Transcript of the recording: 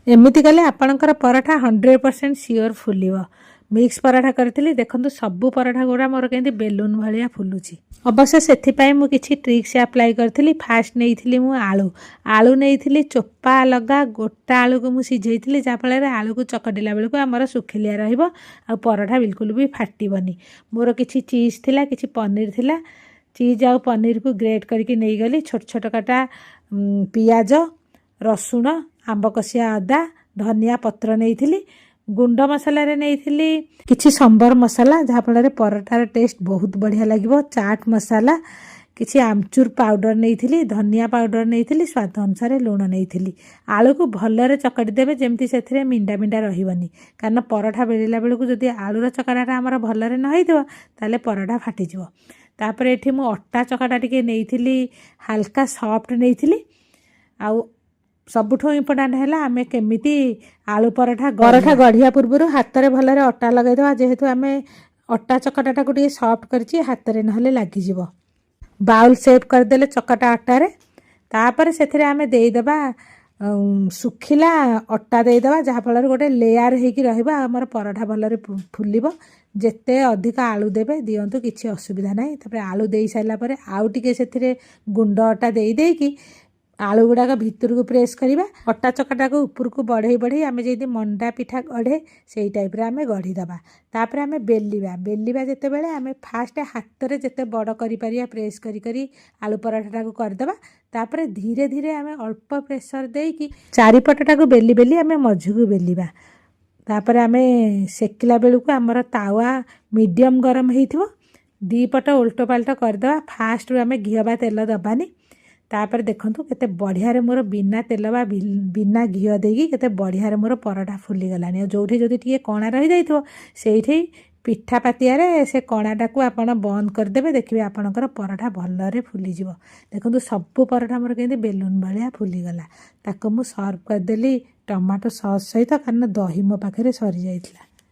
एमती कले आपणकर पराठा 100% सियोर फुलिव। मिक्स पराठा करी देखो सबू पराठा गुड़ा मोर कहीं बेलून भाया फुलुची। अवश्य से मुझे ट्रिक्स अप्लाई करी। फास्ट नहीं आलू आलू नहीं चोपा लगा गोटा आलू को मुझे सिझे जहाँफल आलू को चकटिला बेलू आमर सुखिलिया रहा बिल्कुल भी फाटबनी। मोर किसी चीज थिला किसी पनीर थिला चीज आ पनीर को ग्रेट करके नहीं गली छोट छोट काटा पियाज रसुण आंब कषिया अदा धनिया पत्र नहीं गुंड मसला नहीं किसी संबर मसला जहाँफल पराठार टेस्ट बहुत बढ़िया लगे चाट मसला किसी आमचूर पाउडर नहीं धनिया पाउडर नहीं स्वाद अनुसार लुण नहीं आलू को भलरे चकटी देवे जमती से मिंडा मिंडा रही कारण पराठा बेलिला बेलू जदि आलूर चकटाटा आमर भलरे नई ताले पराठा फाटिज। तापर ये मु अटा चकटा टी नहीं हाल्का सफ्ट नहीं आउ सबुठ इम्पोर्टाट है आम केमी आलू पराठा गढ़िया पूर्व हाथ में भलरे अटा लगेदे जेहेतु आम अटा चकटाटा को सफ्ट कर हाथ में ना लगिज बाउल सेप करदे चकटा अटारे तापर से आम देदेबा सुखिला अटा देदेबा जहाँफल गोटे लेयर हो आमर पराठा भलरे फुलिब जेते अधिक आलू देवे दिंतु किसी असुविधा ना। तापर आलू दे सारापर आउ टे से गुंड अटा दे आलू गुड़ाक भितर को प्रेस करवा अटा चकटा को ऊपर को बढ़े बढ़े आम जी मंडा पिठा गढ़े से टाइप आम गढ़ीदबा तापर आम बेलिया बेलिया जिते बड़े आम फास्ट हाथ में जिते बड़ कर प्रेस करी आलू पराठा को करदबा तापर धीरे धीरे आम अल्प प्रेसर देकी चारिपटा को बेली बेली आम मझू को बेलिया तापर आम सेकिला बेलू को आमर तावा मीडियम गरम हो दी पट उल्टो पाल्ट करदे फास्ट आम घी बा तेल दबानी तापर देखंतु केते बढ़िया मोर बिना तेल बा बिना घी देकी केते बढ़िया मोर पराठा फुली गलानी जोठी जदि टिके कणा रही जाइथो सेठी पिठा पातिया से कणाटा को आपण बंद करदेवे देखिए आपणकर पराठा भलरे फुली जिवो। देखंतु सबु पराठा मोर केंदी बेलून भाया फुलीगला ताको मु सर्व करदेली टमाटो सॉस सहित कारण दही मो पाखे सरी जाइतला।